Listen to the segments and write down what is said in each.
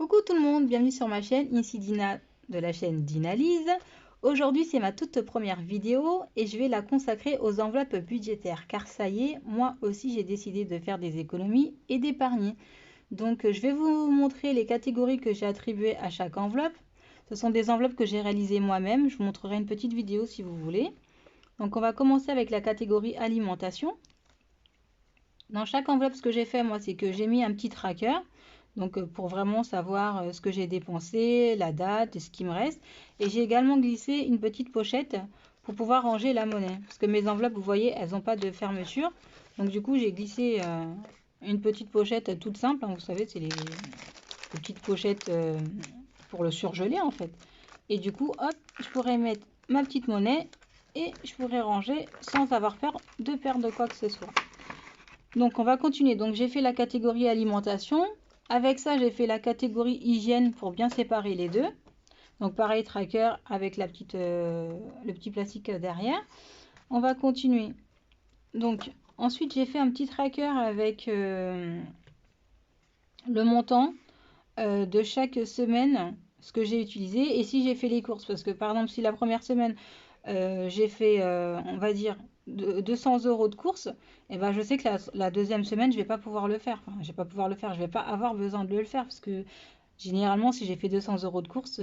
Coucou tout le monde, bienvenue sur ma chaîne, ici Dina de la chaîne Dinalise. Aujourd'hui c'est ma toute première vidéo et je vais la consacrer aux enveloppes budgétaires car ça y est, moi aussi j'ai décidé de faire des économies et d'épargner. Donc je vais vous montrer les catégories que j'ai attribuées à chaque enveloppe. Ce sont des enveloppes que j'ai réalisées moi-même, je vous montrerai une petite vidéo si vous voulez. Donc on va commencer avec la catégorie alimentation. Dans chaque enveloppe, ce que j'ai fait, moi, c'est que j'ai mis un petit tracker. Donc, pour vraiment savoir ce que j'ai dépensé, la date, ce qui me reste. Et j'ai également glissé une petite pochette pour pouvoir ranger la monnaie. Parce que mes enveloppes, vous voyez, elles n'ont pas de fermeture. Donc, du coup, j'ai glissé une petite pochette toute simple, hein. Vous savez, c'est les petites pochettes pour le surgeler, en fait. Et du coup, hop, je pourrais mettre ma petite monnaie et je pourrais ranger sans avoir peur de perdre quoi que ce soit. Donc on va continuer. Donc j'ai fait la catégorie alimentation. Avec ça, j'ai fait la catégorie hygiène pour bien séparer les deux. Donc pareil, tracker avec la petite, le petit plastique derrière. On va continuer. Donc ensuite, j'ai fait un petit tracker avec le montant de chaque semaine, ce que j'ai utilisé. Et si j'ai fait les courses, parce que par exemple, si la première semaine, j'ai fait, on va dire, 200 € de courses, et ben je sais que la deuxième semaine, je vais pas pouvoir le faire. Enfin, je vais pas pouvoir le faire. Je vais pas avoir besoin de le faire parce que généralement, si j'ai fait 200 € de courses,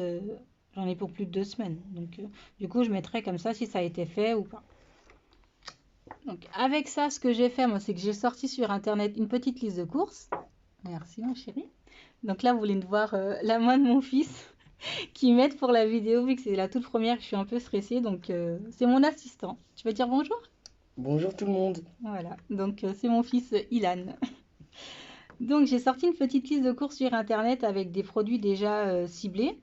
j'en ai pour plus de 2 semaines. Donc, du coup, je mettrai comme ça si ça a été fait ou pas. Donc, avec ça, ce que j'ai fait, moi, c'est que j'ai sorti sur Internet une petite liste de courses. Merci, mon chéri. Donc là, vous voulez voir la main de mon fils qui m'aide pour la vidéo, vu que c'est la toute première, je suis un peu stressée. Donc, c'est mon assistant. Tu veux dire bonjour? Bonjour tout le monde. Voilà, donc c'est mon fils Ilan. Donc j'ai sorti une petite liste de courses sur internet avec des produits déjà ciblés.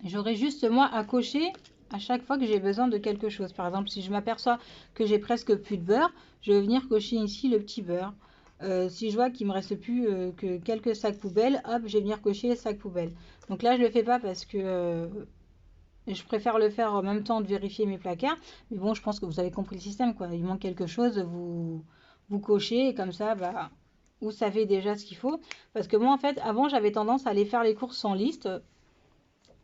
J'aurai juste moi à cocher à chaque fois que j'ai besoin de quelque chose. Par exemple, si je m'aperçois que j'ai presque plus de beurre, je vais venir cocher ici le petit beurre. Si je vois qu'il me reste plus que quelques sacs poubelles, hop, je vais venir cocher les sacs poubelles. Donc là, je le fais pas parce que je préfère le faire en même temps de vérifier mes placards. Mais bon, je pense que vous avez compris le système, quoi. Il manque quelque chose, vous cochez et comme ça, bah, vous savez déjà ce qu'il faut. Parce que moi, en fait, avant, j'avais tendance à aller faire les courses sans liste.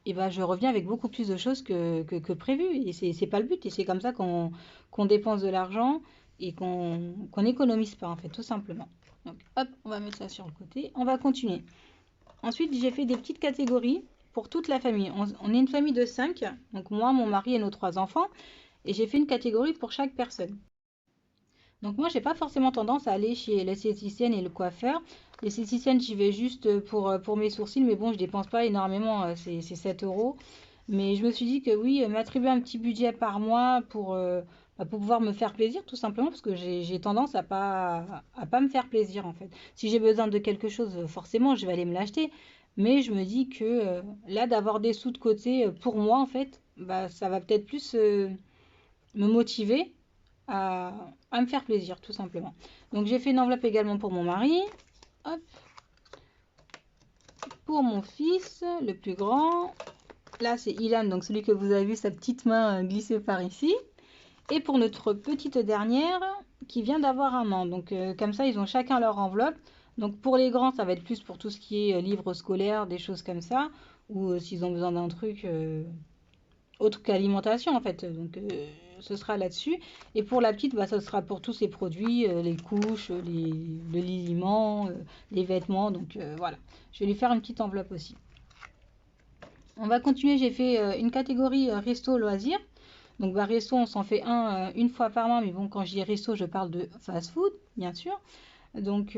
Et bah, je reviens avec beaucoup plus de choses que prévu. Et c'est pas le but. Et c'est comme ça qu'on dépense de l'argent et qu'on n'économise pas, en fait, tout simplement. Donc, hop, on va mettre ça sur le côté. On va continuer. Ensuite, j'ai fait des petites catégories pour toute la famille. On est une famille de 5, donc moi, mon mari et nos 3 enfants. Et j'ai fait une catégorie pour chaque personne. Donc moi, j'ai pas forcément tendance à aller chez l'esthéticienne et le coiffeur. L'esthéticienne, j'y vais juste pour mes sourcils, mais bon, je dépense pas énormément, c'est 7 euros. Mais je me suis dit que oui, m'attribuer un petit budget par mois pour pouvoir me faire plaisir, tout simplement, parce que j'ai tendance à pas me faire plaisir, en fait. Si j'ai besoin de quelque chose, forcément, je vais aller me l'acheter. Mais je me dis que là, d'avoir des sous de côté pour moi, en fait, bah, ça va peut-être plus me motiver à, à me faire plaisir, tout simplement. Donc j'ai fait une enveloppe également pour mon mari. Hop. Pour mon fils, le plus grand. Là, c'est Ilan, donc celui que vous avez vu, sa petite main glisser par ici. Et pour notre petite dernière, qui vient d'avoir 1 an. Donc comme ça, ils ont chacun leur enveloppe. Donc pour les grands, ça va être plus pour tout ce qui est livres scolaires, des choses comme ça. Ou s'ils ont besoin d'un truc autre qu'alimentation en fait. Donc ce sera là-dessus. Et pour la petite, bah, ce sera pour tous ces produits, les couches, le liliment, les vêtements. Donc voilà, je vais lui faire une petite enveloppe aussi. On va continuer, j'ai fait une catégorie resto loisirs. Donc bah, resto, on s'en fait une fois par mois, mais bon, quand je dis resto, je parle de fast-food, bien sûr. Donc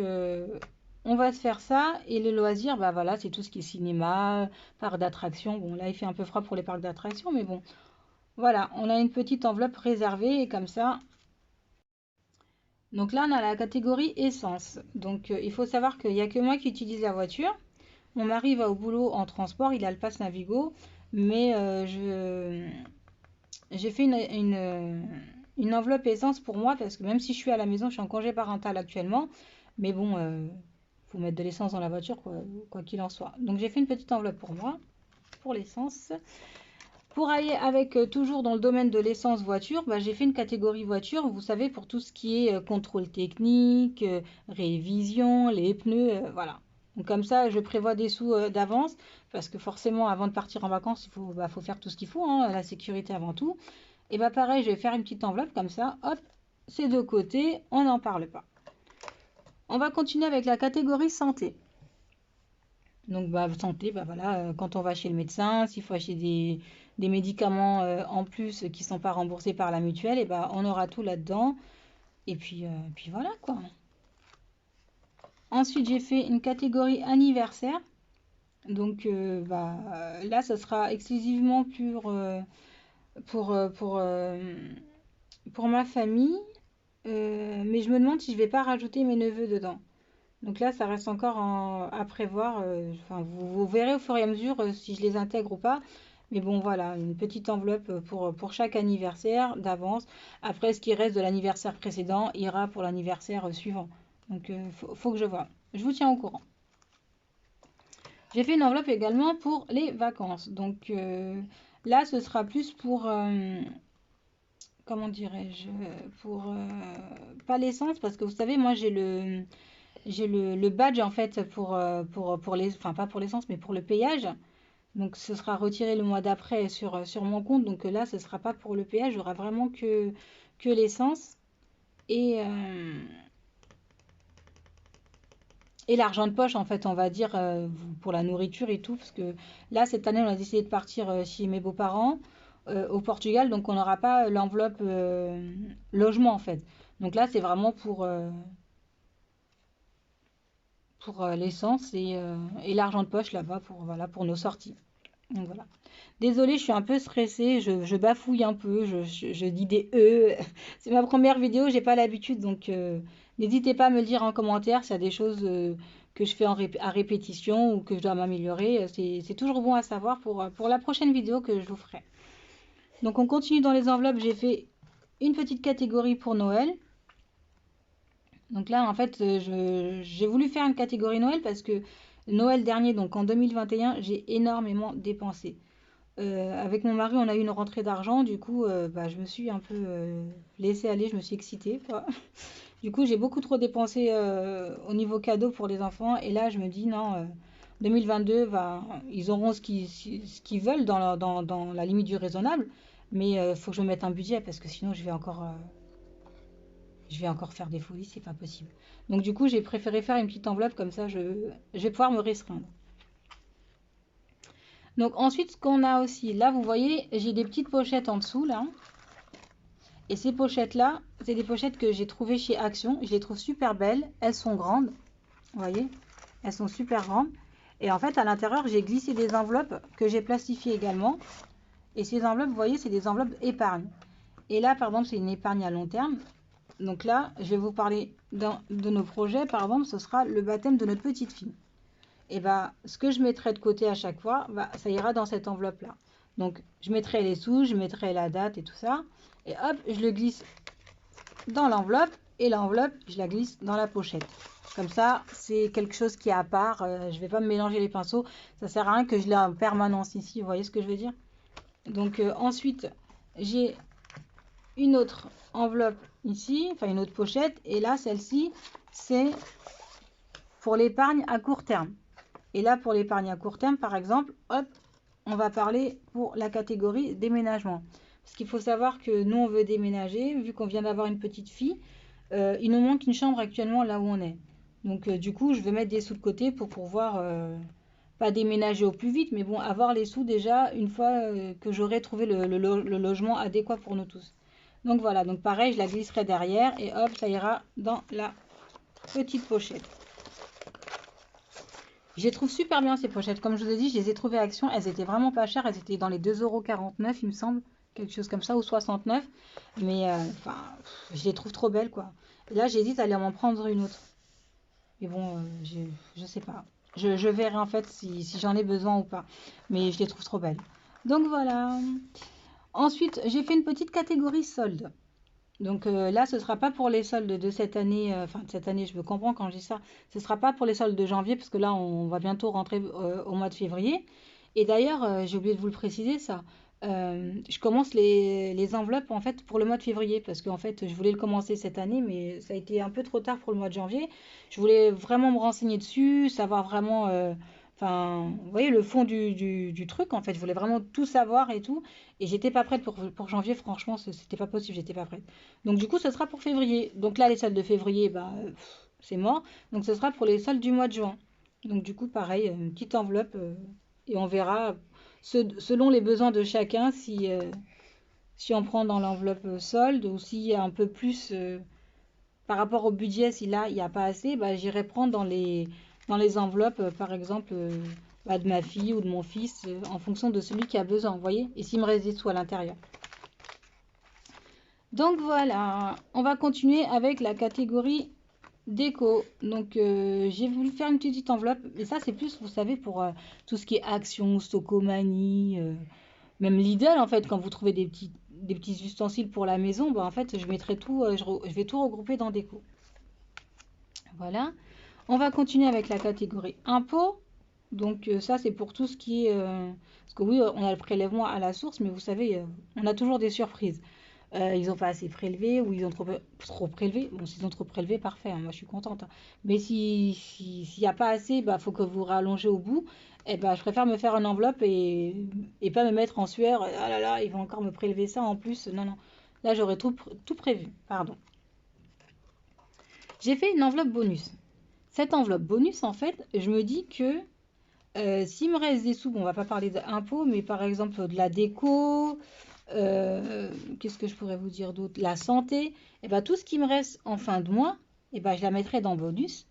on va se faire ça. Et les loisirs, bah voilà, c'est tout ce qui est cinéma, parc d'attractions. Bon, là, il fait un peu froid pour les parcs d'attractions, mais bon, voilà, on a une petite enveloppe réservée et comme ça. Donc là, on a la catégorie essence. Donc il faut savoir qu'il n'y a que moi qui utilise la voiture. Mon mari va au boulot en transport, il a le pass Navigo, mais j'ai fait une enveloppe essence pour moi parce que même si je suis à la maison, je suis en congé parental actuellement, mais bon, faut mettre de l'essence dans la voiture, quoi qu'il en soit. Donc j'ai fait une petite enveloppe pour moi, pour l'essence. Pour aller avec toujours dans le domaine de l'essence voiture, bah, j'ai fait une catégorie voiture, vous savez, pour tout ce qui est contrôle technique, révision, les pneus, voilà. Donc comme ça, je prévois des sous d'avance, parce que forcément, avant de partir en vacances, faut faire tout ce qu'il faut, hein, la sécurité avant tout. Et bah pareil, je vais faire une petite enveloppe comme ça, hop, c'est de côté, on n'en parle pas. On va continuer avec la catégorie santé. Donc bah, santé, bah voilà, quand on va chez le médecin, s'il faut acheter des médicaments en plus qui ne sont pas remboursés par la mutuelle, et bah, on aura tout là-dedans. Et puis voilà quoi. Ensuite, j'ai fait une catégorie anniversaire. Donc là, ce sera exclusivement pour ma famille. Mais je me demande si je vais pas rajouter mes neveux dedans. Donc là, ça reste encore à prévoir. Enfin, vous verrez au fur et à mesure si je les intègre ou pas. Mais bon, voilà, une petite enveloppe pour chaque anniversaire d'avance. Après, ce qui reste de l'anniversaire précédent ira pour l'anniversaire suivant. Donc, faut que je vois. Je vous tiens au courant. J'ai fait une enveloppe également pour les vacances. Donc là, ce sera plus pour, comment dirais-je, pour, pas l'essence, parce que vous savez, moi, j'ai le badge en fait pour les, enfin pas pour l'essence, mais pour le payage. Donc ce sera retiré le mois d'après sur mon compte. Donc là, ce sera pas pour le péage, j'aurai vraiment que l'essence et, euh, et l'argent de poche en fait, on va dire, pour la nourriture et tout. Parce que là, cette année, on a décidé de partir chez mes beaux-parents au Portugal. Donc on n'aura pas l'enveloppe logement en fait. Donc là, c'est vraiment pour l'essence et l'argent de poche là-bas voilà, pour nos sorties. Donc voilà. Désolée, je suis un peu stressée, je bafouille un peu, je dis des E. C'est ma première vidéo, j'ai pas l'habitude, donc n'hésitez pas à me le dire en commentaire s'il y a des choses que je fais à répétition ou que je dois m'améliorer. C'est toujours bon à savoir pour la prochaine vidéo que je vous ferai. Donc on continue dans les enveloppes, j'ai fait une petite catégorie pour Noël. Donc là, en fait, j'ai voulu faire une catégorie Noël parce que Noël dernier, donc en 2021, j'ai énormément dépensé. Avec mon mari, on a eu une rentrée d'argent, du coup, je me suis un peu laissée aller, je me suis excitée, quoi. Du coup, j'ai beaucoup trop dépensé au niveau cadeau pour les enfants, et là, je me dis non, 2022, ils auront ce qu'ils veulent dans la limite du raisonnable, mais il faut que je me mette un budget parce que sinon, je vais encore faire des folies, c'est pas possible. Donc du coup, j'ai préféré faire une petite enveloppe comme ça, je vais pouvoir me restreindre. Donc ensuite, ce qu'on a aussi, là, vous voyez, j'ai des petites pochettes en dessous, là. Et ces pochettes-là, c'est des pochettes que j'ai trouvées chez Action. Je les trouve super belles. Elles sont grandes, vous voyez, elles sont super grandes. Et en fait, à l'intérieur, j'ai glissé des enveloppes que j'ai plastifiées également. Et ces enveloppes, vous voyez, c'est des enveloppes épargne. Et là, par exemple, c'est une épargne à long terme. Donc là, je vais vous parler de nos projets. Par exemple, ce sera le baptême de notre petite fille. Et ce que je mettrai de côté à chaque fois, ça ira dans cette enveloppe-là. Donc, je mettrai les sous, je mettrai la date et tout ça. Et hop, je le glisse dans l'enveloppe. Et l'enveloppe, je la glisse dans la pochette. Comme ça, c'est quelque chose qui est à part. Je ne vais pas me mélanger les pinceaux. Ça sert à rien que je l'ai en permanence ici. Vous voyez ce que je veux dire? Donc, ensuite, j'ai une autre enveloppe ici, enfin une autre pochette. Et là, celle-ci, c'est pour l'épargne à court terme. Et là, pour l'épargne à court terme, par exemple, hop, on va parler pour la catégorie déménagement. Parce qu'il faut savoir que nous, on veut déménager, vu qu'on vient d'avoir une petite fille. Il nous manque une chambre actuellement là où on est. Donc, du coup, je vais mettre des sous de côté pour pouvoir, pas déménager au plus vite, mais bon, avoir les sous déjà une fois que j'aurai trouvé le logement adéquat pour nous tous. Donc voilà, donc pareil, je la glisserai derrière et hop, ça ira dans la petite pochette. Je les trouve super bien ces pochettes. Comme je vous ai dit, je les ai trouvées à Action. Elles étaient vraiment pas chères. Elles étaient dans les 2,49 € il me semble. Quelque chose comme ça, ou 69. Mais je les trouve trop belles quoi. Et là, j'hésite à aller m'en prendre une autre. Mais bon, je sais pas. Je verrai en fait si j'en ai besoin ou pas. Mais je les trouve trop belles. Donc voilà. Ensuite, j'ai fait une petite catégorie soldes. Donc là, ce ne sera pas pour les soldes de cette année, enfin de cette année, je me comprends quand je dis ça, ce ne sera pas pour les soldes de janvier, parce que là, on va bientôt rentrer au mois de février. Et d'ailleurs, j'ai oublié de vous le préciser, ça, je commence les enveloppes en fait pour le mois de février parce qu'en fait je voulais le commencer cette année mais ça a été un peu trop tard pour le mois de janvier. Je voulais vraiment me renseigner dessus, savoir vraiment, enfin, vous voyez le fond du truc en fait. Je voulais vraiment tout savoir et tout et j'étais pas prête pour janvier. Franchement, c'était pas possible, j'étais pas prête. Donc du coup, ce sera pour février. Donc là, les soldes de février, bah c'est mort. Donc ce sera pour les soldes du mois de juin. Donc du coup, pareil, une petite enveloppe et on verra selon les besoins de chacun, si on prend dans l'enveloppe solde ou s'il y a un peu plus par rapport au budget, si là il n'y a pas assez, bah, j'irai prendre dans les enveloppes, par exemple, bah, de ma fille ou de mon fils, en fonction de celui qui a besoin, vous voyez, et s'il me reste des sous à l'intérieur. Donc voilà, on va continuer avec la catégorie déco. Donc j'ai voulu faire une petite enveloppe, mais ça c'est plus, vous savez, pour tout ce qui est Action, Stocomanie, même Lidl, en fait, quand vous trouvez des petits ustensiles pour la maison, bah, en fait, je mettrai tout, je vais tout regrouper dans déco. Voilà. On va continuer avec la catégorie impôts. Donc ça, c'est pour tout ce qui est... parce que oui, on a le prélèvement à la source, mais vous savez, on a toujours des surprises. Ils n'ont pas assez prélevé ou ils ont trop prélevé. Bon, s'ils ont trop prélevé, parfait, hein, moi je suis contente, hein. Mais s'il n'y a pas assez, il faut que vous rallongez au bout. Et ben, je préfère me faire une enveloppe et pas me mettre en sueur. Ah là là, ils vont encore me prélever ça en plus. Non, non. Là, j'aurais tout prévu. Pardon. J'ai fait une enveloppe bonus. Cette enveloppe bonus, en fait, je me dis que s'il me reste des sous, bon, on va pas parler d'impôts, mais par exemple de la déco, qu'est-ce que je pourrais vous dire d'autre? La santé, et ben tout ce qui me reste en fin de mois, et ben je la mettrai dans bonus.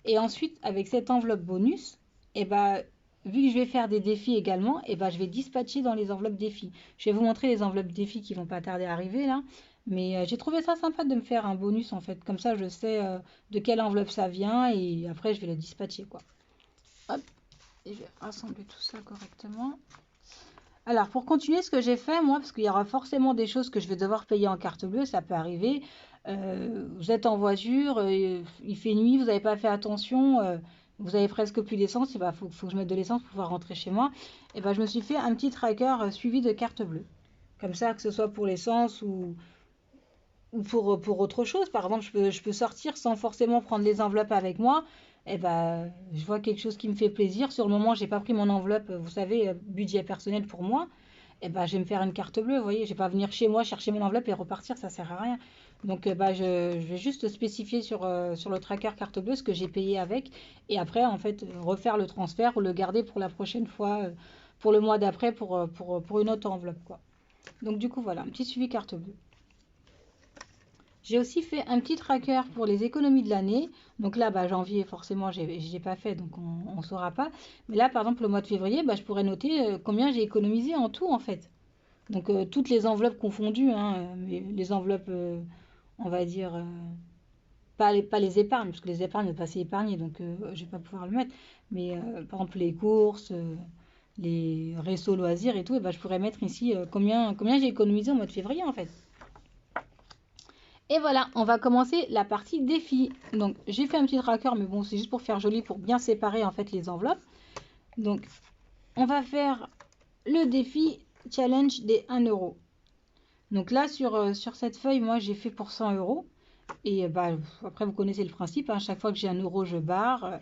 Et ensuite, avec cette enveloppe bonus, et ben vu que je vais faire des défis également, et ben je vais dispatcher dans les enveloppes défis. Je vais vous montrer les enveloppes défis qui vont pas tarder à arriver là. Mais j'ai trouvé ça sympa de me faire un bonus en fait. Comme ça, je sais de quelle enveloppe ça vient et après, je vais le dispatcher quoi. Hop, et je vais rassembler tout ça correctement. Alors, pour continuer, ce que j'ai fait, moi, parce qu'il y aura forcément des choses que je vais devoir payer en carte bleue, ça peut arriver. Vous êtes en voiture, il fait nuit, vous n'avez pas fait attention, vous avez presque plus d'essence, il faut que je mette de l'essence pour pouvoir rentrer chez moi. Et ben, je me suis fait un petit tracker suivi de carte bleue. Comme ça, que ce soit pour l'essence ou pour autre chose. Par exemple, je peux sortir sans forcément prendre les enveloppes avec moi. Et ben, je vois quelque chose qui me fait plaisir. Sur le moment, j'ai pas pris mon enveloppe, vous savez, budget personnel pour moi. Et ben, je vais me faire une carte bleue, vous voyez. Je vais pas venir chez moi chercher mon enveloppe et repartir, ça sert à rien. Donc, je vais juste spécifier sur le tracker carte bleue ce que j'ai payé avec. Et après, en fait, refaire le transfert ou le garder pour la prochaine fois, pour le mois d'après, pour une autre enveloppe, quoi. Donc, du coup, voilà, un petit suivi carte bleue. J'ai aussi fait un petit tracker pour les économies de l'année. Donc là, janvier, forcément, j'ai pas fait, donc on ne saura pas. Mais là, par exemple, le mois de février, je pourrais noter combien j'ai économisé en tout, en fait. Donc toutes les enveloppes confondues, hein, les enveloppes, on va dire, pas les épargnes, parce que les épargnes ne pas assez épargnées, donc je vais pas pouvoir le mettre. Mais par exemple, les courses, les restos loisirs et tout, et je pourrais mettre ici combien j'ai économisé au mois de février, en fait. Et voilà, on va commencer la partie défi. Donc, j'ai fait un petit tracker, mais bon, c'est juste pour faire joli, pour bien séparer en fait les enveloppes. Donc, on va faire le défi challenge des 1 euro. Donc là, sur cette feuille, moi, j'ai fait pour 100 euros. Et après, vous connaissez le principe, hein, chaque fois que j'ai 1 euro, je barre.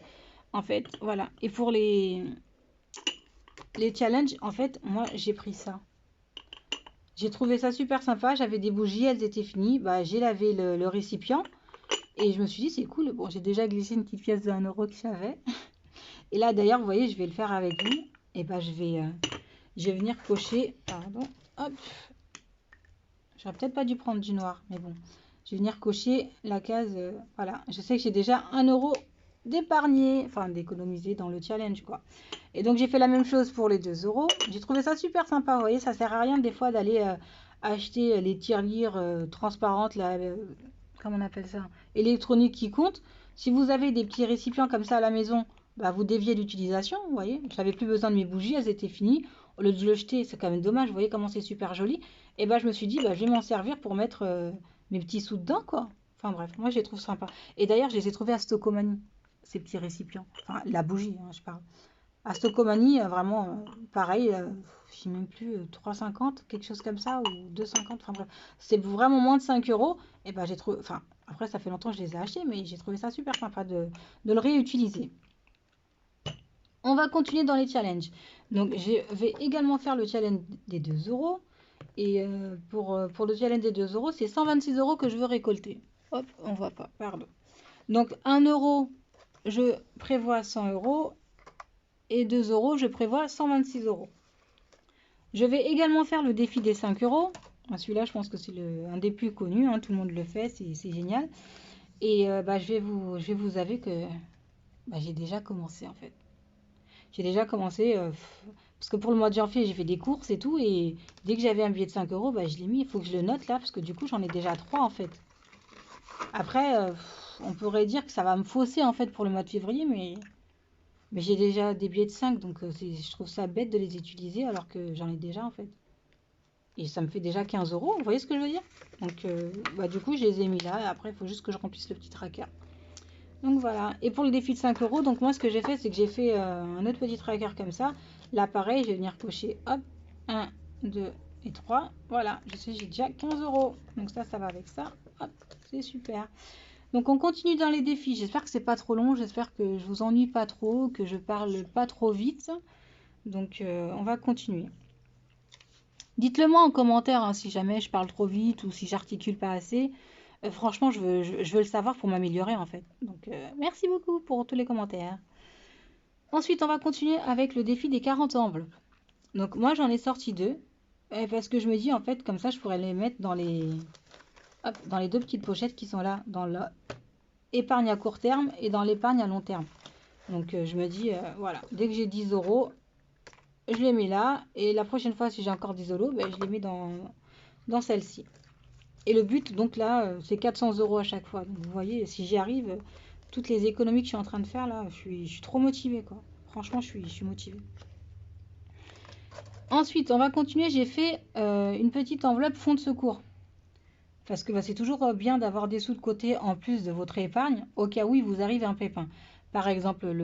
En fait, voilà. Et pour les challenges, en fait, moi, j'ai pris ça. J'ai trouvé ça super sympa. J'avais des bougies, elles étaient finies. J'ai lavé le récipient. Et je me suis dit, c'est cool. Bon, j'ai déjà glissé une petite pièce de 1 euro que j'avais. Et là, d'ailleurs, vous voyez, je vais le faire avec vous. Et je vais venir cocher. Pardon. Hop. J'aurais peut-être pas dû prendre du noir. Mais bon. Je vais venir cocher la case. Voilà. Je sais que j'ai déjà 1 euro d'épargné. Enfin, d'économiser dans le challenge, quoi. Et donc, j'ai fait la même chose pour les 2 euros. J'ai trouvé ça super sympa. Vous voyez, ça sert à rien des fois d'aller acheter les tirelires transparentes, là. Comment on appelle ça, électronique qui compte. Si vous avez des petits récipients comme ça à la maison, vous déviez l'utilisation, vous voyez. Je n'avais plus besoin de mes bougies, elles étaient finies. Au lieu de le jeter, c'est quand même dommage, vous voyez comment c'est super joli. Et je me suis dit, je vais m'en servir pour mettre mes petits sous dedans, quoi. Enfin bref, moi je les trouve sympas. Et d'ailleurs, je les ai trouvés à Stocomanie, ces petits récipients. Enfin, la bougie, hein, je parle. à Stocomanie, vraiment pareil, je sais même plus, 3,50, quelque chose comme ça, ou 2,50, enfin bref, c'est vraiment moins de 5 euros. Et ben j'ai trouvé, enfin après ça fait longtemps que je les ai achetés, mais j'ai trouvé ça super sympa de le réutiliser. On va continuer dans les challenges. Donc je vais également faire le challenge des 2 euros. Et pour le challenge des 2 euros, c'est 126 euros que je veux récolter. Hop, on voit pas, pardon. Donc 1 euro, je prévois 100 euros. Et 2 euros, je prévois 126 euros. Je vais également faire le défi des 5 euros. Celui-là, je pense que c'est un des plus connus. Hein, tout le monde le fait, c'est génial. Et je vais vous avouer que j'ai déjà commencé en fait. J'ai déjà commencé, parce que pour le mois de janvier, j'ai fait des courses et tout. Et dès que j'avais un billet de 5 euros, je l'ai mis. Il faut que je le note là, parce que du coup, j'en ai déjà 3 en fait. Après, on pourrait dire que ça va me fausser en fait pour le mois de février, mais j'ai déjà des billets de 5, donc je trouve ça bête de les utiliser alors que j'en ai déjà en fait. Et ça me fait déjà 15 euros, vous voyez ce que je veux dire? Donc du coup, je les ai mis là. Et après, il faut juste que je remplisse le petit tracker. Donc voilà. Et pour le défi de 5 euros, donc moi, ce que j'ai fait, c'est que j'ai fait un autre petit tracker comme ça. Là, pareil, je vais venir cocher, hop, 1, 2 et 3. Voilà, je sais, j'ai déjà 15 euros. Donc ça va avec ça. Hop, c'est super. Donc on continue dans les défis. J'espère que c'est pas trop long. J'espère que je vous ennuie pas trop, que je parle pas trop vite. Donc on va continuer. Dites-le moi en commentaire hein, si jamais je parle trop vite ou si j'articule pas assez. Franchement, je veux le savoir pour m'améliorer en fait. Donc merci beaucoup pour tous les commentaires. Ensuite, on va continuer avec le défi des 40 enveloppes. Donc moi, j'en ai sorti 2. Parce que je me dis en fait, comme ça, je pourrais les mettre dans dans les 2 petites pochettes qui sont là, dans l'épargne à court terme et dans l'épargne à long terme. Donc je me dis, voilà, dès que j'ai 10 euros, je les mets là. Et la prochaine fois, si j'ai encore 10 euros, je les mets dans celle-ci. Et le but, donc là, c'est 400 euros à chaque fois. Donc vous voyez, si j'y arrive, toutes les économies que je suis en train de faire là, je suis trop motivée quoi. Franchement, je suis motivée. Ensuite, on va continuer. J'ai fait une petite enveloppe fonds de secours. Parce que c'est toujours bien d'avoir des sous de côté en plus de votre épargne, au cas où il vous arrive un pépin. Par exemple, pas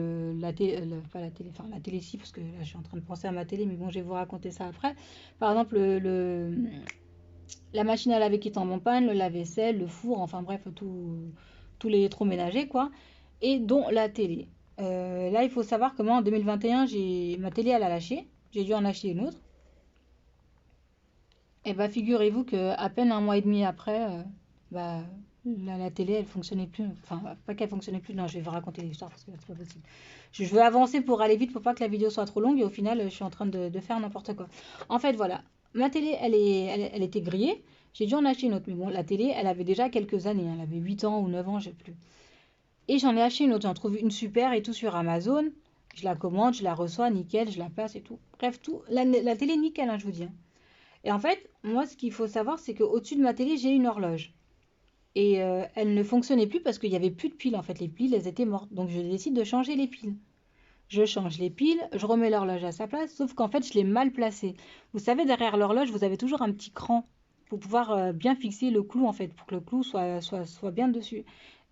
la télé, enfin la télé si, parce que là je suis en train de penser à ma télé, mais bon, je vais vous raconter ça après. Par exemple, la machine à laver qui tombe en panne, le lave-vaisselle, le four, enfin bref, tous les électroménagers, quoi. Et dont la télé. Là, il faut savoir que moi, en 2021, ma télé, elle a lâché. J'ai dû en acheter une autre. Et figurez-vous qu'à peine un mois et demi après, la télé, elle fonctionnait plus. Enfin, pas qu'elle fonctionnait plus, non, je vais vous raconter l'histoire parce que c'est pas possible. Je veux avancer pour aller vite, pour pas que la vidéo soit trop longue, et au final, je suis en train de faire n'importe quoi. En fait, voilà, ma télé, elle était grillée. J'ai dû en acheter une autre, mais bon, la télé, elle avait déjà quelques années, hein, elle avait 8 ans ou 9 ans, je sais plus. Et j'en ai acheté une autre, j'en trouve une super et tout sur Amazon. Je la commande, je la reçois, nickel, je la place et tout. Bref, tout, la télé, nickel, hein, je vous dis. Hein. Et en fait, moi, ce qu'il faut savoir, c'est qu'au-dessus de ma télé, j'ai une horloge. Et elle ne fonctionnait plus parce qu'il n'y avait plus de piles. En fait, les piles, elles étaient mortes. Donc, je décide de changer les piles. Je change les piles, je remets l'horloge à sa place, sauf qu'en fait, je l'ai mal placée. Vous savez, derrière l'horloge, vous avez toujours un petit cran pour pouvoir bien fixer le clou, en fait, pour que le clou soit bien dessus.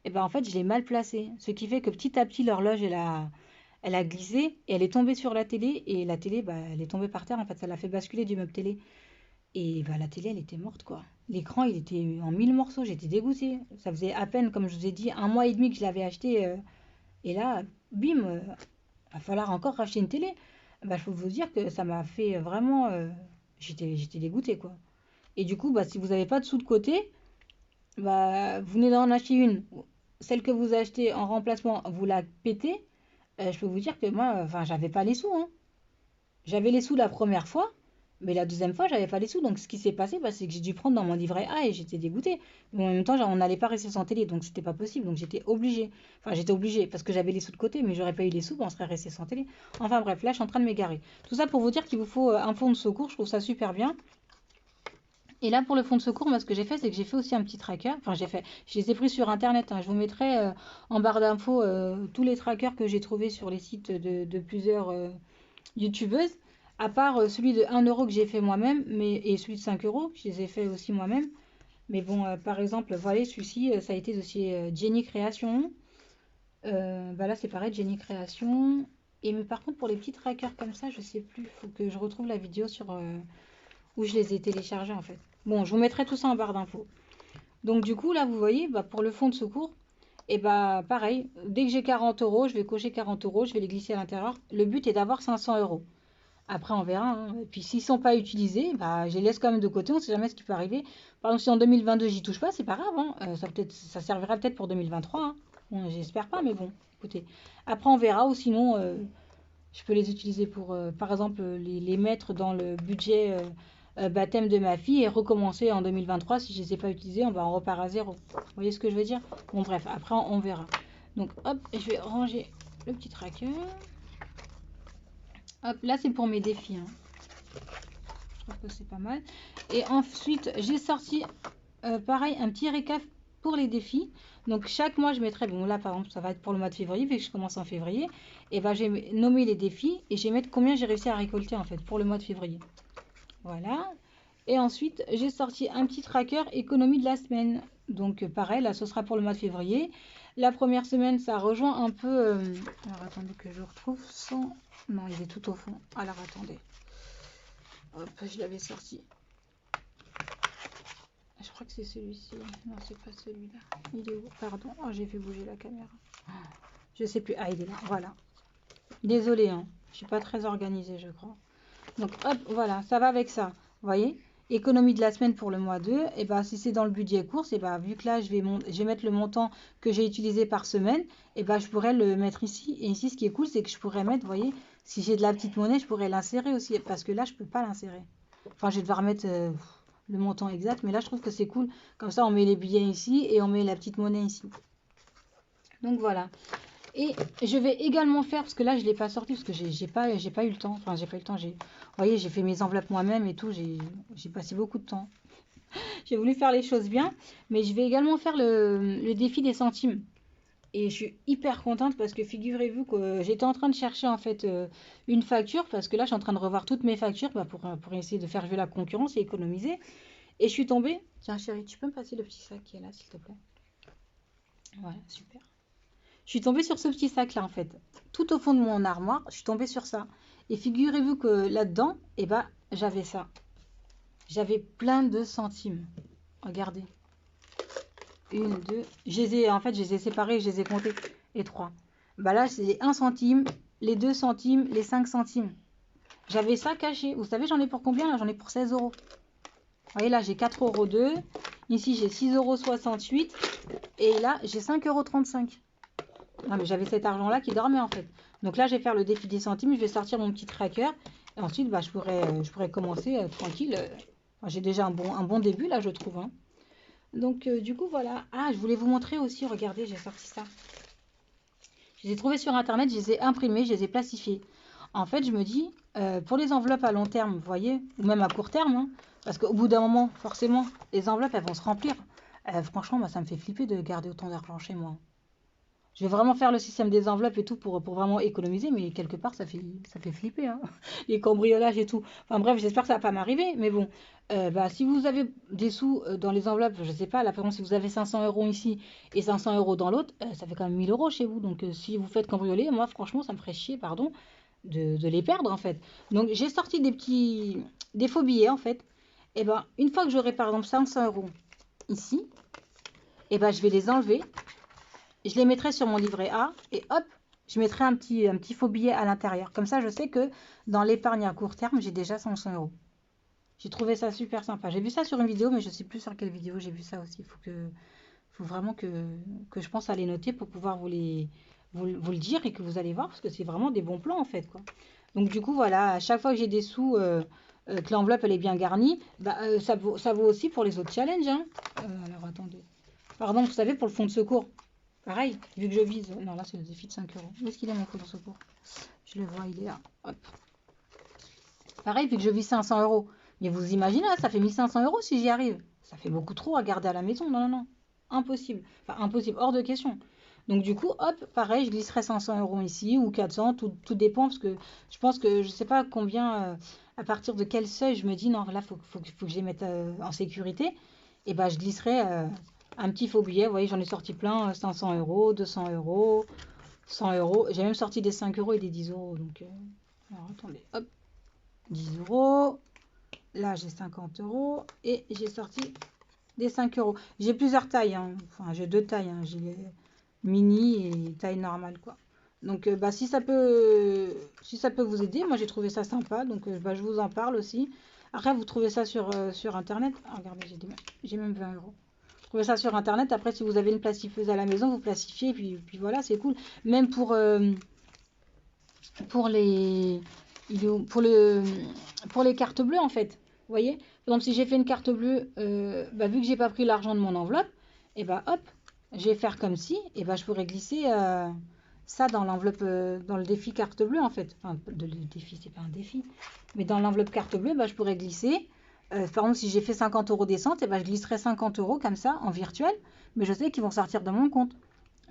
Et en fait, je l'ai mal placé. Ce qui fait que petit à petit, l'horloge, elle a glissé et elle est tombée sur la télé. Et la télé, elle est tombée par terre. En fait, ça l'a fait basculer du meuble télé. Et la télé, elle était morte, quoi. L'écran, il était en 1000 morceaux. J'étais dégoûtée. Ça faisait à peine, comme je vous ai dit, un mois et demi que je l'avais acheté. Et là, bim, va falloir encore racheter une télé. Je peux vous dire que ça m'a fait vraiment... j'étais dégoûtée, quoi. Et du coup, si vous n'avez pas de sous de côté, vous venez d'en acheter une. Celle que vous achetez en remplacement, vous la pétez. Je peux vous dire que moi, j'avais pas les sous, hein. J'avais les sous la première fois, mais la deuxième fois, j'avais pas les sous. Donc, ce qui s'est passé, c'est que j'ai dû prendre dans mon livret A et j'étais dégoûtée. Mais en même temps, on n'allait pas rester sans télé, donc c'était pas possible. Donc, j'étais obligée. Enfin, j'étais obligée parce que j'avais les sous de côté, mais j'aurais pas eu les sous, on serait resté sans télé. Enfin, bref, là, je suis en train de m'égarer. Tout ça pour vous dire qu'il vous faut un fonds de secours. Je trouve ça super bien. Et là, pour le fonds de secours, moi, ce que j'ai fait, c'est que j'ai fait aussi un petit tracker. Enfin, je les ai pris sur Internet. Hein. Je vous mettrai en barre d'infos tous les trackers que j'ai trouvés sur les sites de plusieurs youtubeuses. À part celui de 1 euro que j'ai fait moi-même, et celui de 5 euros, je les ai fait aussi moi-même. Mais bon, par exemple, voilà, celui-ci, ça a été de chez Jenny Création. Là, c'est pareil, Jenny Création. Et mais par contre, pour les petits trackers comme ça, je sais plus. Faut que je retrouve la vidéo sur où je les ai téléchargés en fait. Bon, je vous mettrai tout ça en barre d'infos. Donc du coup, là, vous voyez, bah, pour le fonds de secours, et bah pareil, dès que j'ai 40 euros, je vais cocher 40 euros, je vais les glisser à l'intérieur. Le but est d'avoir 500 euros. Après, on verra, hein. Et puis, s'ils ne sont pas utilisés, bah, je les laisse quand même de côté. On ne sait jamais ce qui peut arriver. Par exemple, si en 2022, j'y touche pas, c'est pas grave, hein. Ça servira peut-être pour 2023, hein. Bon, j'espère pas, mais bon, écoutez. Après, on verra. Ou sinon, je peux les utiliser pour, par exemple, les mettre dans le budget baptême de ma fille et recommencer en 2023. Si je ne les ai pas utilisés, on repart à zéro. Vous voyez ce que je veux dire? Bon, bref, après, on verra. Donc, hop, je vais ranger le petit tracker. Hop, là, c'est pour mes défis, hein. Je trouve que c'est pas mal. Et ensuite, j'ai sorti, pareil, un petit récap pour les défis. Donc, chaque mois, je mettrai, bon, là, par exemple, ça va être pour le mois de février, vu que je commence en février. Et ben, j'ai nommé les défis et je vais mettre combien j'ai réussi à récolter, en fait, pour le mois de février. Voilà. Et ensuite, j'ai sorti un petit tracker économie de la semaine. Donc, pareil, là, ce sera pour le mois de février. La première semaine, ça rejoint un peu... Alors, attendez que je retrouve son... Non, il est tout au fond. Alors, attendez. Hop, je l'avais sorti. Je crois que c'est celui-ci. Non, c'est pas celui-là. Il est où? Pardon. Oh, j'ai fait bouger la caméra. Je sais plus. Ah, il est là. Voilà. Désolée, hein. Je suis pas très organisée, je crois. Donc, hop, voilà. Ça va avec ça. Vous voyez? Économie de la semaine pour le mois 2. Et ben, si c'est dans le budget course, et ben, vu que là, je vais mettre le montant que j'ai utilisé par semaine, et ben, je pourrais le mettre ici. Et ici, ce qui est cool, c'est que je pourrais mettre, vous voyez, si j'ai de la petite monnaie, je pourrais l'insérer aussi. Parce que là, je peux pas l'insérer. Enfin, je vais devoir mettre le montant exact. Mais là, je trouve que c'est cool. Comme ça, on met les billets ici et on met la petite monnaie ici. Donc, voilà. Et je vais également faire, parce que là, je ne l'ai pas sorti, parce que j'ai pas eu le temps. Enfin, j'ai pas eu le temps. Vous voyez, j'ai fait mes enveloppes moi-même et tout. J'ai passé beaucoup de temps. J'ai voulu faire les choses bien. Mais je vais également faire le défi des centimes. Et je suis hyper contente parce que figurez-vous que j'étais en train de chercher en fait une facture. Parce que là, je suis en train de revoir toutes mes factures pour essayer de faire jouer la concurrence et économiser. Et je suis tombée. Tiens, chérie, tu peux me passer le petit sac qui est là, s'il te plaît? Voilà, super. Je suis tombée sur ce petit sac là en fait. Tout au fond de mon armoire, je suis tombée sur ça. Et figurez-vous que là-dedans, eh ben, j'avais ça. J'avais plein de centimes. Regardez. Une, deux. En fait, je les ai séparés, je les ai comptés. Et trois. Bah là, c'est les 1 centime, les 2 centimes, les 5 centimes. J'avais ça caché. Vous savez, j'en ai pour combien là? J'en ai pour 16 euros. Vous voyez là, j'ai 4,2 €. Ici, j'ai 6,68 €. Et là, j'ai 5,35 €. Non, mais j'avais cet argent-là qui dormait en fait. Donc là, je vais faire le défi des centimes. Je vais sortir mon petit tracker. Et ensuite, bah, je pourrais commencer tranquille. Enfin, j'ai déjà un bon début là, je trouve, hein. Donc, du coup, voilà. Ah, je voulais vous montrer aussi. Regardez, j'ai sorti ça. Je les ai trouvés sur Internet. Je les ai imprimés. Je les ai plastifiés. En fait, je me dis, pour les enveloppes à long terme, vous voyez, ou même à court terme, hein, parce qu'au bout d'un moment, forcément, les enveloppes, elles vont se remplir. Franchement, moi, ça me fait flipper de garder autant d'argent chez moi. Je vais vraiment faire le système des enveloppes et tout pour vraiment économiser, mais quelque part, ça fait flipper, hein. Les cambriolages et tout. Enfin bref, j'espère que ça va pas m'arriver, mais bon. Bah, si vous avez des sous dans les enveloppes, je sais pas, là par exemple, si vous avez 500 euros ici et 500 euros dans l'autre, ça fait quand même 1000 € chez vous. Donc si vous faites cambrioler, moi franchement, ça me ferait chier, pardon, de les perdre en fait. Donc j'ai sorti des faux billets en fait. Et ben, une fois que j'aurai par exemple 500 euros ici, et ben je vais les enlever. Je les mettrai sur mon livret A et hop, je mettrai un petit faux billet à l'intérieur. Comme ça, je sais que dans l'épargne à court terme, j'ai déjà 500 euros. J'ai trouvé ça super sympa. J'ai vu ça sur une vidéo, mais je ne sais plus sur quelle vidéo j'ai vu ça aussi. Il faut vraiment que je pense à les noter pour pouvoir vous le dire et que vous allez voir, parce que c'est vraiment des bons plans en fait, quoi. Donc du coup, voilà, à chaque fois que j'ai des sous, que l'enveloppe elle est bien garnie, bah, ça vaut aussi pour les autres challenges, hein. Alors attendez. Pardon, vous savez, pour le fonds de secours. Pareil, vu que je vise. Non, là, c'est le défi de 5 euros. Où est-ce qu'il est mon fonds de secours? Je le vois, il est là. Hop. Pareil, vu que je vise 500 euros. Mais vous imaginez, là, ça fait 1500 euros si j'y arrive. Ça fait beaucoup trop à garder à la maison. Non, non, non. Impossible. Enfin, impossible, hors de question. Donc, du coup, hop, pareil, je glisserai 500 euros ici ou 400. Tout dépend parce que je pense que je ne sais pas combien, à partir de quel seuil, je me dis non, là, faut que je les mette en sécurité. Et ben, je glisserai un petit faux billet. Vous voyez, j'en ai sorti plein, 500 euros, 200 euros, 100 euros. J'ai même sorti des 5 euros et des 10 euros. Donc, alors, attendez, hop, 10 euros. Là, j'ai 50 euros et j'ai sorti des 5 euros. J'ai plusieurs tailles, hein. Enfin, j'ai deux tailles, hein. J'ai les mini et taille normale, quoi. Donc, bah, si ça peut vous aider, moi j'ai trouvé ça sympa. Donc, bah, je vous en parle aussi. Après, vous trouvez ça sur Internet. Ah, regardez, j'ai même 20 euros. Vous trouvez ça sur Internet. Après, si vous avez une plastifieuse à la maison, vous plastifiez. Et puis voilà, c'est cool. Même pour les, pour les cartes bleues, en fait. Vous voyez? Par exemple, si j'ai fait une carte bleue, bah, vu que j'ai pas pris l'argent de mon enveloppe, et bah hop, je vais faire comme si, et bah je pourrais glisser ça dans l'enveloppe, dans le défi carte bleue, en fait. Enfin, le défi, c'est pas un défi. Mais dans l'enveloppe carte bleue, bah, je pourrais glisser. Par exemple, si j'ai fait 50 euros descente, et bah, je glisserai 50 euros comme ça, en virtuel. Mais je sais qu'ils vont sortir de mon compte.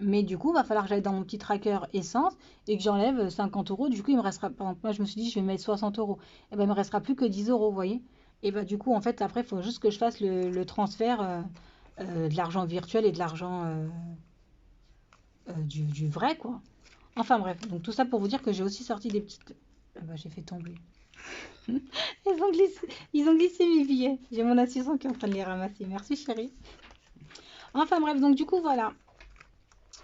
Mais du coup, il va falloir que j'aille dans mon petit tracker essence et que j'enlève 50 euros. Du coup, il me restera, par exemple, moi je me suis dit, je vais mettre 60 euros. Et ben, il me restera plus que 10 euros, vous voyez. Et ben, du coup, en fait, après, il faut juste que je fasse le transfert de l'argent virtuel et de l'argent du vrai, quoi. Enfin, bref. Donc, tout ça pour vous dire que j'ai aussi sorti des petites. Ah bah, j'ai fait tomber. Ils ont glissé mes billets. J'ai mon assistant qui est en train de les ramasser. Merci, chérie. Enfin, bref. Donc, du coup, voilà.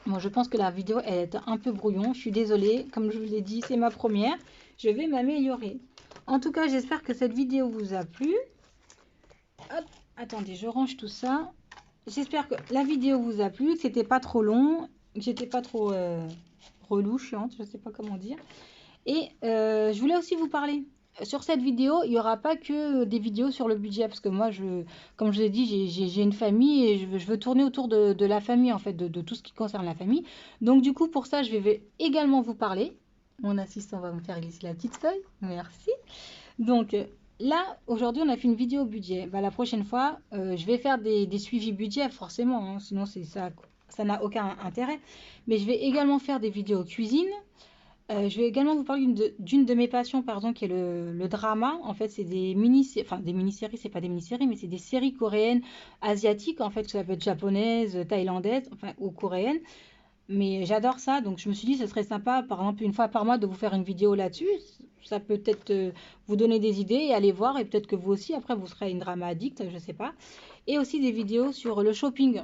Bon, je pense que la vidéo elle est un peu brouillon. Je suis désolée. Comme je vous l'ai dit, c'est ma première. Je vais m'améliorer. En tout cas, j'espère que cette vidéo vous a plu. Hop, attendez, je range tout ça. J'espère que la vidéo vous a plu, que c'était pas trop long, que j'étais pas trop relou, chiante, je sais pas comment dire. Et je voulais aussi vous parler. Sur cette vidéo, il n'y aura pas que des vidéos sur le budget, parce que moi, comme je l'ai dit, j'ai une famille et je veux tourner autour de la famille, en fait, de tout ce qui concerne la famille. Donc, du coup, pour ça, je vais également vous parler. Mon assistant va me faire glisser la petite feuille. Merci. Donc, là, aujourd'hui, on a fait une vidéo budget. Bah, la prochaine fois, je vais faire des suivis budget, forcément, hein, sinon ça n'a aucun intérêt. Mais je vais également faire des vidéos cuisine. Je vais également vous parler d'une de mes passions, pardon, qui est le drama. En fait, c'est des mini-séries, c'est pas des mini-séries, mais c'est des séries coréennes, asiatiques, en fait, ça peut être japonaises, thaïlandaises, enfin, ou coréennes. Mais j'adore ça, donc je me suis dit, ce serait sympa, par exemple, une fois par mois, de vous faire une vidéo là-dessus. Ça peut peut-être vous donner des idées et aller voir, et peut-être que vous aussi, après, vous serez une drama addict, je sais pas. Et aussi des vidéos sur le shopping.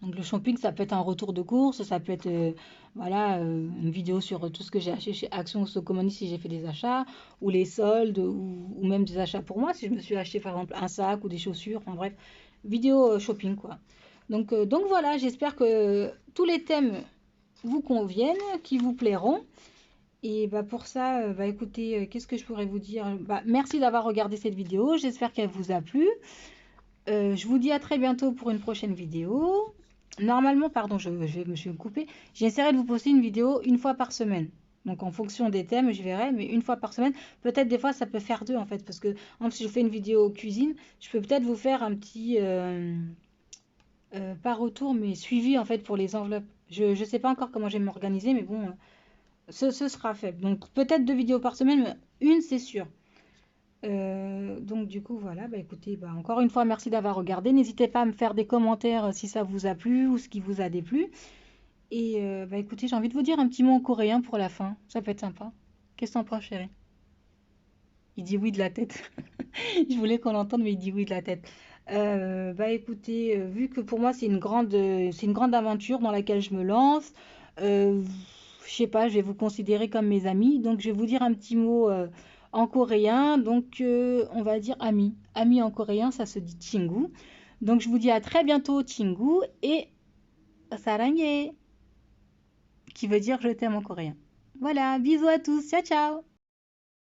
Donc le shopping, ça peut être un retour de course, ça peut être voilà, une vidéo sur tout ce que j'ai acheté chez Action ou Socomoni si j'ai fait des achats, ou les soldes, ou même des achats pour moi si je me suis acheté par exemple un sac ou des chaussures, enfin bref, vidéo shopping quoi. Donc voilà, j'espère que tous les thèmes vous conviennent, qui vous plairont. Et bah pour ça, bah écoutez, qu'est-ce que je pourrais vous dire? Bah, merci d'avoir regardé cette vidéo, j'espère qu'elle vous a plu. Je vous dis à très bientôt pour une prochaine vidéo. Normalement, pardon, je me suis coupée. J'essaierai de vous poster une vidéo une fois par semaine. Donc en fonction des thèmes, je verrai, mais une fois par semaine. Peut-être des fois, ça peut faire deux en fait. Parce que si je fais une vidéo cuisine, je peux peut-être vous faire un petit, pas retour, mais suivi en fait pour les enveloppes. Je ne sais pas encore comment je vais m'organiser, mais bon, ce sera fait. Donc peut-être deux vidéos par semaine, mais une c'est sûr. Donc du coup voilà, bah écoutez, bah encore une fois merci d'avoir regardé. N'hésitez pas à me faire des commentaires si ça vous a plu ou ce qui vous a déplu. Et bah écoutez, j'ai envie de vous dire un petit mot en coréen pour la fin. Ça peut être sympa. Qu'est-ce que t'en penses, chérie? Il dit oui de la tête. Je voulais qu'on l'entende, mais il dit oui de la tête. Bah écoutez, vu que pour moi c'est une grande aventure dans laquelle je me lance. Je sais pas, je vais vous considérer comme mes amis. Donc je vais vous dire un petit mot en coréen. Donc on va dire ami. Ami en coréen, ça se dit 친구. Donc je vous dis à très bientôt 친구 et 사랑해 qui veut dire je t'aime en coréen. Voilà, bisous à tous, ciao ciao.